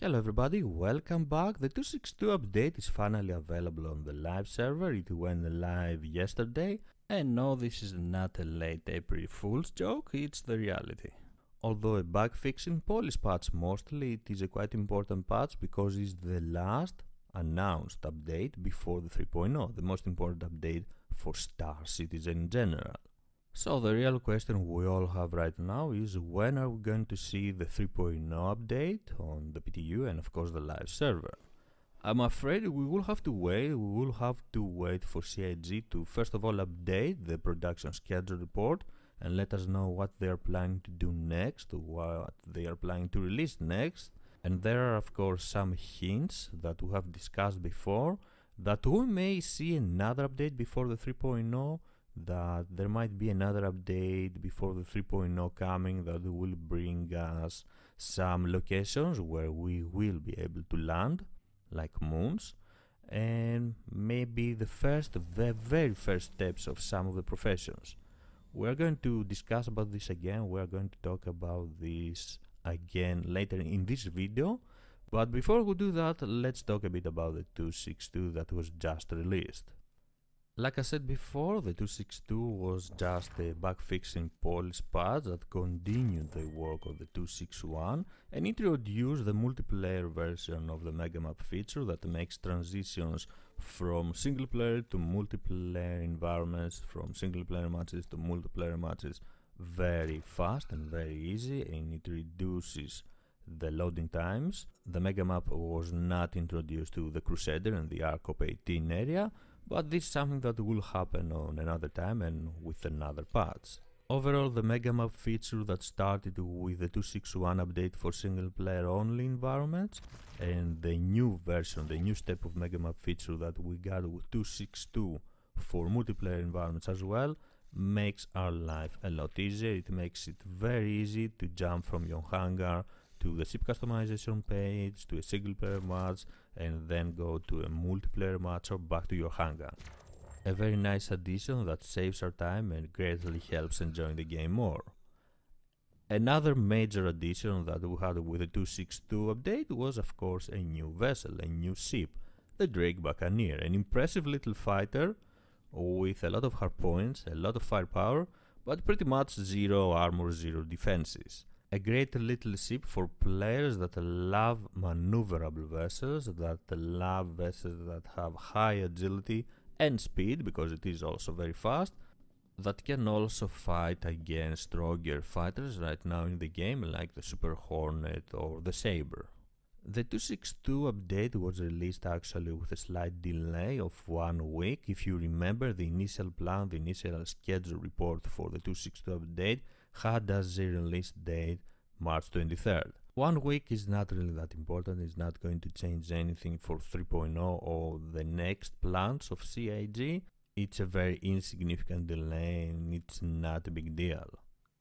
Hello everybody, welcome back. The 262 update is finally available on the live server. It went live yesterday. And no, this is not a late April Fool's joke, it's the reality. Although a bug fixing polish patch mostly, it is a quite important patch because it's the last announced update before the 3.0, the most important update for Star Citizen in general. So the real question we all have right now is when are we going to see the 3.0 update on the PTU and of course the live server? I'm afraid we will have to wait for CIG to first of all update the production schedule report and let us know what they are planning to do next, what they are planning to release next. And there are of course some hints that we have discussed before that we may see another update before the 3.0, that there might be another update before the 3.0 coming that will bring us some locations where we will be able to land, like moons, and maybe the very first steps of some of the professions. We're going to discuss about this again, we're going to talk about this again later in this video, but before we do that, let's talk a bit about the 262 that was just released. Like I said before, the 262 was just a bug-fixing polish patch that continued the work of the 261 and introduced the multiplayer version of the Megamap feature that makes transitions from single-player to multiplayer environments, from single-player matches to multiplayer matches very fast and very easy, and it reduces the loading times. The Megamap was not introduced to the Crusader and the ARCOP 18 area, but this is something that will happen on another time and with another patch. Overall, the Megamap feature that started with the 261 update for single player only environments and the new version, the new step of Megamap feature that we got with 262 for multiplayer environments as well, makes our life a lot easier. It makes it very easy to jump from your hangar to the ship customization page, to a single player match, and then go to a multiplayer match or back to your hangar. A very nice addition that saves our time and greatly helps enjoying the game more. Another major addition that we had with the 262 update was of course a new vessel, a new ship, the Drake Buccaneer, an impressive little fighter with a lot of hard points, a lot of firepower, but pretty much zero armor, zero defenses. A great little ship for players that love maneuverable vessels, that love vessels that have high agility and speed, because it is also very fast, that can also fight against stronger fighters right now in the game, like the Super Hornet or the Saber. The 262 update was released actually with a slight delay of 1 week. If you remember, the initial plan, the initial schedule report for the 262 update had as a release date March 23rd. 1 week is not really that important, it's not going to change anything for 3.0 or the next plans of CIG. It's a very insignificant delay and it's not a big deal.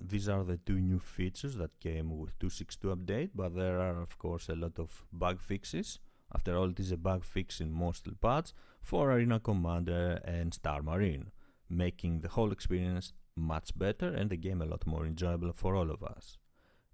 These are the two new features that came with 262 update, but there are of course a lot of bug fixes. After all, it is a bug fixing mostly patch for Arena Commander and Star Marine, making the whole experience much better and the game a lot more enjoyable for all of us.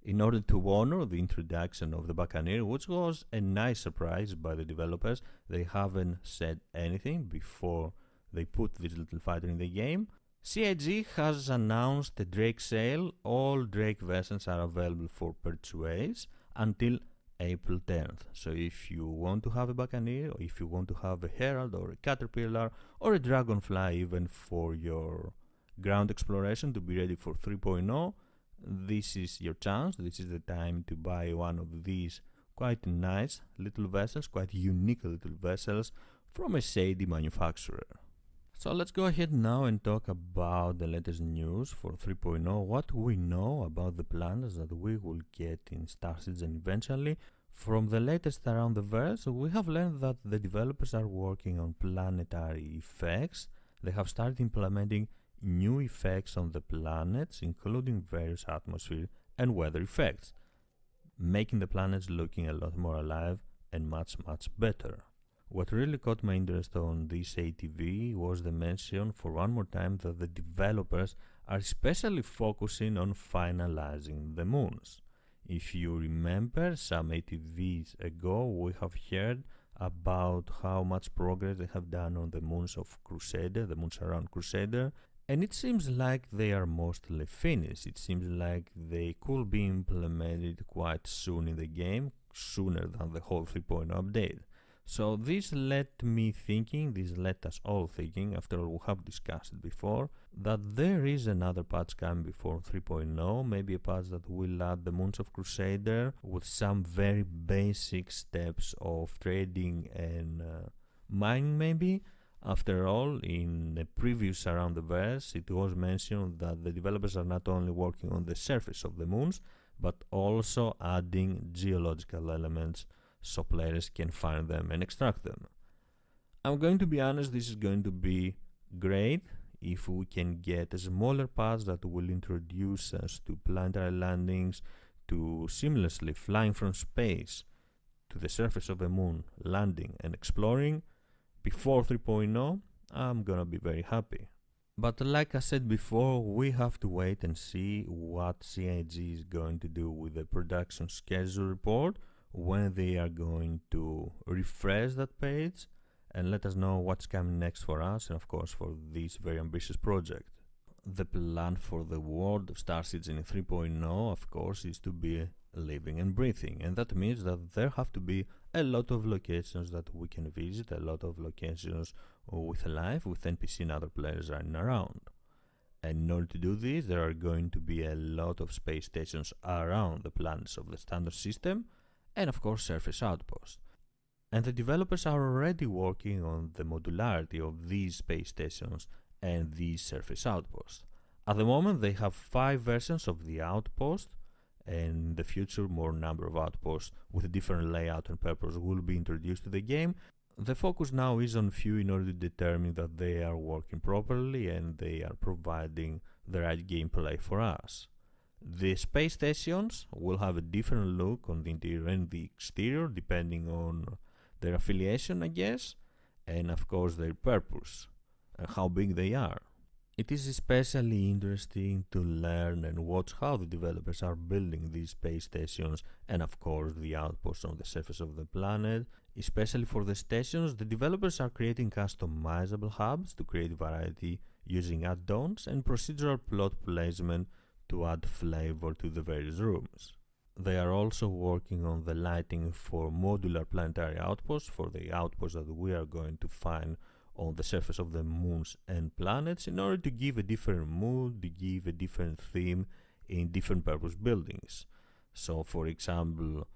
In order to honor the introduction of the Buccaneer, which was a nice surprise by the developers, they haven't said anything before they put this little fighter in the game. CIG has announced a Drake sale. All Drake vessels are available for purchase until April 10th. So if you want to have a Buccaneer, or if you want to have a Herald or a Caterpillar or a Dragonfly even for your ground exploration to be ready for 3.0, this is your chance, this is the time to buy one of these quite nice little vessels, quite unique little vessels from a shady manufacturer. So let's go ahead now and talk about the latest news for 3.0, what we know about the plans that we will get in Star Citizen eventually. From the latest around the verse, we have learned that the developers are working on planetary effects. They have started implementing new effects on the planets, including various atmosphere and weather effects, making the planets looking a lot more alive and much better. What really caught my interest on this ATV was the mention for one more time that the developers are especially focusing on finalizing the moons. If you remember, some ATVs ago we have heard about how much progress they have done on the moons of Crusader, the moons around Crusader, and it seems like they are mostly finished. It seems like they could be implemented quite soon in the game, sooner than the whole 3.0 update. So this led us all thinking, after all we have discussed it before, that there is another patch coming before 3.0, maybe a patch that will add the moons of Crusader with some very basic steps of trading and mining maybe. After all, in a previous Around the Verse, it was mentioned that the developers are not only working on the surface of the moons, but also adding geological elements so players can find them and extract them. I'm going to be honest, this is going to be great if we can get a smaller patch that will introduce us to planetary landings, to seamlessly flying from space to the surface of the moon, landing and exploring before 3.0. I'm gonna be very happy. But like I said before, we have to wait and see what CIG is going to do with the production schedule report, when they are going to refresh that page and let us know what's coming next for us and of course for this very ambitious project. The plan for the world of Star Citizen 3.0 of course is to be living and breathing, and that means that there have to be a lot of locations that we can visit, a lot of locations with life, with NPC and other players running around. And in order to do this, there are going to be a lot of space stations around the planets of the standard system, and of course surface outposts. And the developers are already working on the modularity of these space stations and these surface outposts. At the moment they have 5 versions of the outpost, and in the future more number of outposts with a different layout and purpose will be introduced to the game. The focus now is on few in order to determine that they are working properly and they are providing the right gameplay for us. The space stations will have a different look on the interior and the exterior depending on their affiliation, I guess, and of course their purpose and how big they are. It is especially interesting to learn and watch how the developers are building these space stations and of course the outposts on the surface of the planet. Especially for the stations, the developers are creating customizable hubs to create variety using add-ons and procedural plot placement to add flavor to the various rooms. They are also working on the lighting for modular planetary outposts, for the outposts that we are going to find on the surface of the moons and planets, in order to give a different mood, to give a different theme in different purpose buildings. So for example,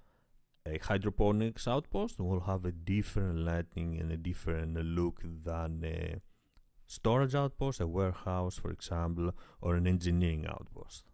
a hydroponics outpost will have a different lighting and a different look than a storage outpost, a warehouse for example, or an engineering outpost.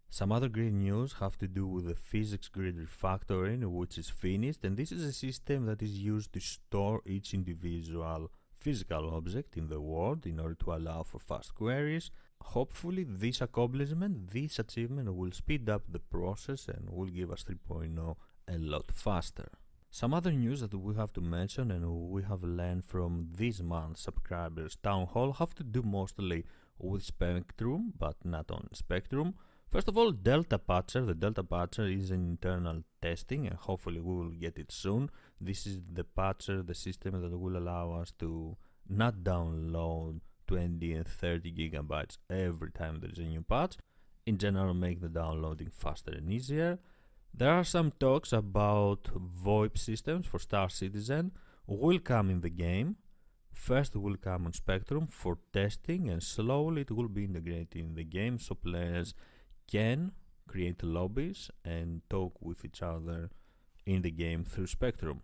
Some other great news have to do with the physics grid refactoring, which is finished, and this is a system that is used to store each individual physical object in the world in order to allow for fast queries. Hopefully this accomplishment, this achievement will speed up the process and will give us 3.0 a lot faster. Some other news that we have to mention and we have learned from this month's subscribers town hall have to do mostly with Spectrum, but not only Spectrum. First of all, Delta Patcher. The Delta Patcher is in internal testing and hopefully we will get it soon. This is the patcher, the system that will allow us to not download 20 and 30 gigabytes every time there's a new patch. In general, make the downloading faster and easier. There are some talks about VoIP systems for Star Citizen will come in the game. First it will come on Spectrum for testing and slowly it will be integrated in the game so players can create lobbies and talk with each other in the game through Spectrum.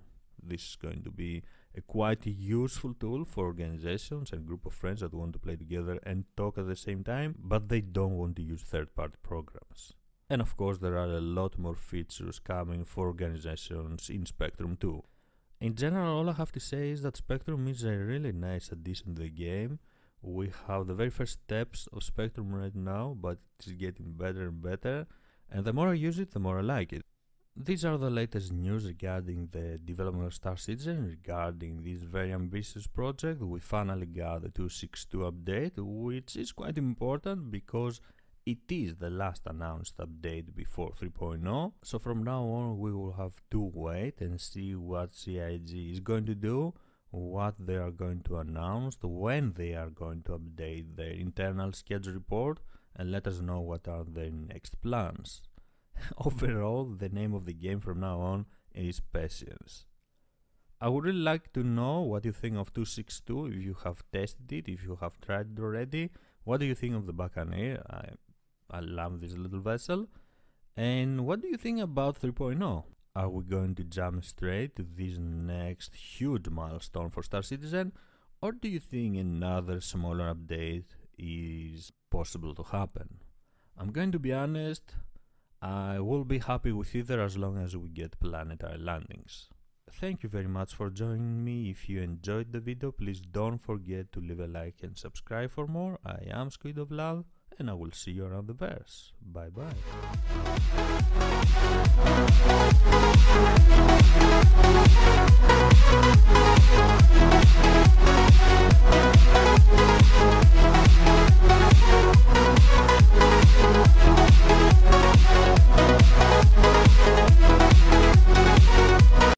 This is going to be a quite useful tool for organizations and group of friends that want to play together and talk at the same time, but they don't want to use third-party programs. And of course there are a lot more features coming for organizations in Spectrum too. In general, all I have to say is that Spectrum is a really nice addition to the game. We have the very first steps of Spectrum right now, but it's getting better and better, and the more I use it, the more I like it. These are the latest news regarding the development of Star Citizen, regarding this very ambitious project. We finally got the 2.6.2 update, which is quite important because It is the last announced update before 3.0, so from now on we will have to wait and see what CIG is going to do, what they are going to announce, when they are going to update their internal schedule report, and let us know what are their next plans. Overall, the name of the game from now on is Patience. I would really like to know what you think of 2.6.2, if you have tested it, if you have tried it already. What do you think of the Buccaneer? I love this little vessel. And what do you think about 3.0? Are we going to jump straight to this next huge milestone for Star Citizen? Or do you think another smaller update is possible to happen? I'm going to be honest, I will be happy with either as long as we get planetary landings. Thank you very much for joining me. If you enjoyed the video, please don't forget to leave a like and subscribe for more. I am SquidofLove, and I will see you around the verse. Bye bye.